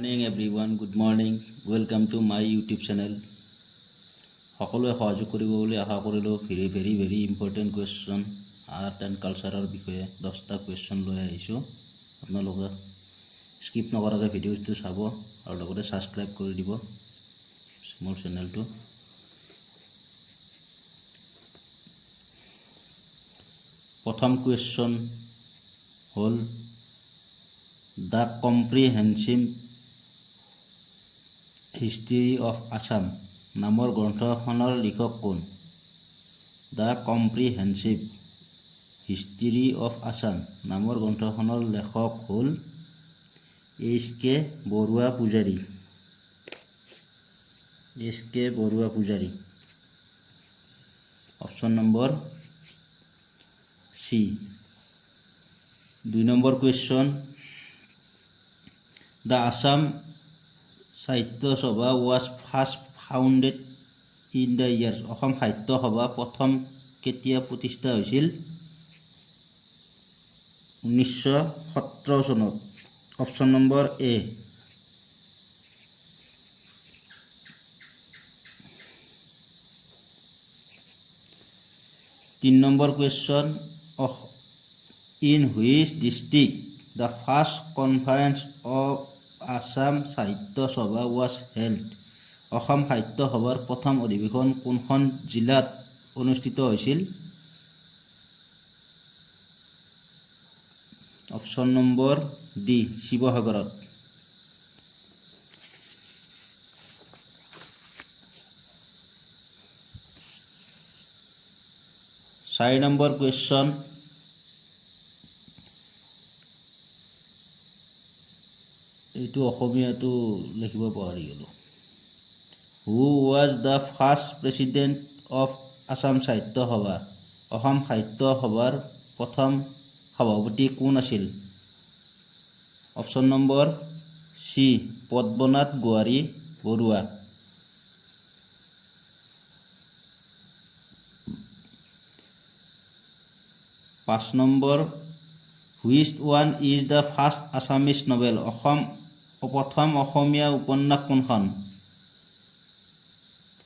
Morning everyone, good morning. Welcome to my YouTube channel. সকলোৱে সহযোগ কৰিব বুলি আশা কৰিলোঁ। Very important question art and কালচাৰৰ বিষয়ে 10টা কুৱেশ্যন লৈ আহিছোঁ। আপোনালোকে স্কিপ নকৰাকৈ ভিডিঅ'টো চাব আৰু লগতে ছাবস্ক্ৰাইব কৰি দিব মোৰ চেনেলটো। প্ৰথম কুৱেশ্যন হ'ল the comprehensive history of Assam নামৰ গ্ৰন্থখনৰ লিখক কোন? The comprehensive history of Assam নামৰ গ্ৰন্থখনৰ লেখক হ'ল H K. Barua Pujari. H K. Barua Pujari. Option number C. 2 number question the Assam Sahitya Sabha was first founded in the years. Asom Sahitya Sabha প্ৰথম কেতিয়া প্ৰতিষ্ঠা হৈছিল? 1917 চনত। Option number A. 3 number question in which district the first conference of Assam Sahitya Sabha was held. Assam সাহিত্য সভাৰ প্ৰথম অধিৱেশন কোনখন জিলাত অনুষ্ঠিত হৈছিল? অপশ্যন নম্বৰ ডি শিৱসাগৰত। 4 নম্বৰ কুৱেশ্যন এইটো অসমীয়াটো লিখিব পাহৰি গ'লোঁ। Who was the first president of Assam Sahitya Sabha. অসম সাহিত্য সভাৰ প্ৰথম সভাপতি কোন আছিল? Option number C Padmanath Gohain Baruah. 5 number which one is the first Assamese novel. প্ৰথম অসমীয়া উপন্যাস কোনখন?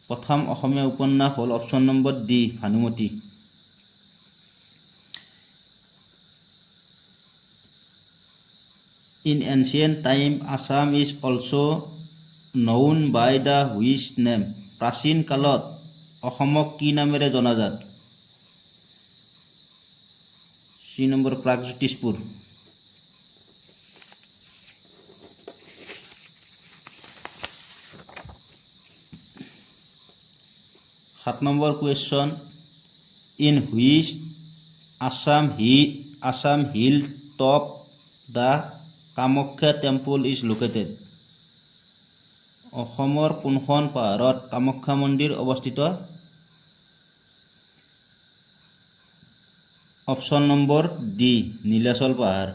প্ৰথম অসমীয়া উপন্যাস হ'ল option number D Bhanumati. In ancient time Assam is also' known by the which name. প্ৰাচীন কালত অসমক কি নামেৰে জনাজাত? C number Pragjyotishpur. 7 number question in which Assam hill top the Kamakhya temple is located. অসমৰ কোনখন পাহাৰত কামাখ্যা মন্দিৰ অৱস্থিত? অপশ্যন নম্বৰ ডি নীলাচল পাহাৰ।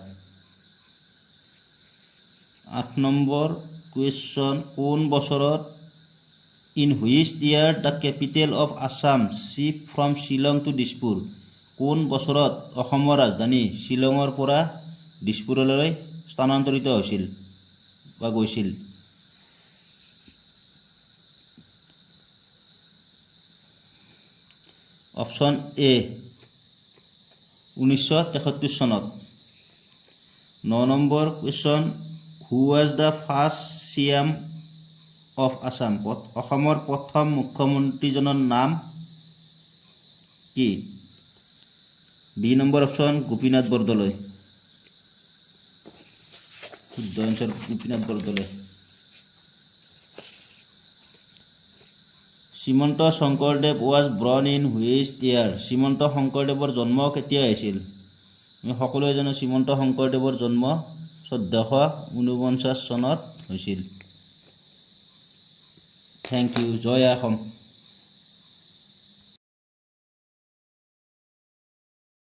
8 নম্বৰ কুৱেশ্যন কোন বছৰত in which year the capital of Assam shift from Shillong to Dispur. কোন বছৰত অসমৰ ৰাজধানী শ্বিলঙৰ পৰা দিছপুৰলৈ স্থানান্তৰিত হৈছিল বা গৈছিল? অপশ্যন এ 1973 চনত। 9 number question who was the first CM of Assam. অসমৰ প্ৰথম মুখ্যমন্ত্ৰীজনৰ নাম কি? B number option Gopinath Bordoloi. শুদ্ধ answer Gopinath Bordoloi. Srimanta Sankardev was born in which year. Srimanta শংকৰদেৱৰ জন্ম কেতিয়া হৈছিল? আমি সকলোৱে জানো শ্ৰীমন্ত শংকৰদেৱৰ জন্ম 1449 চনত হৈছিল। Thank you. জয় অসম।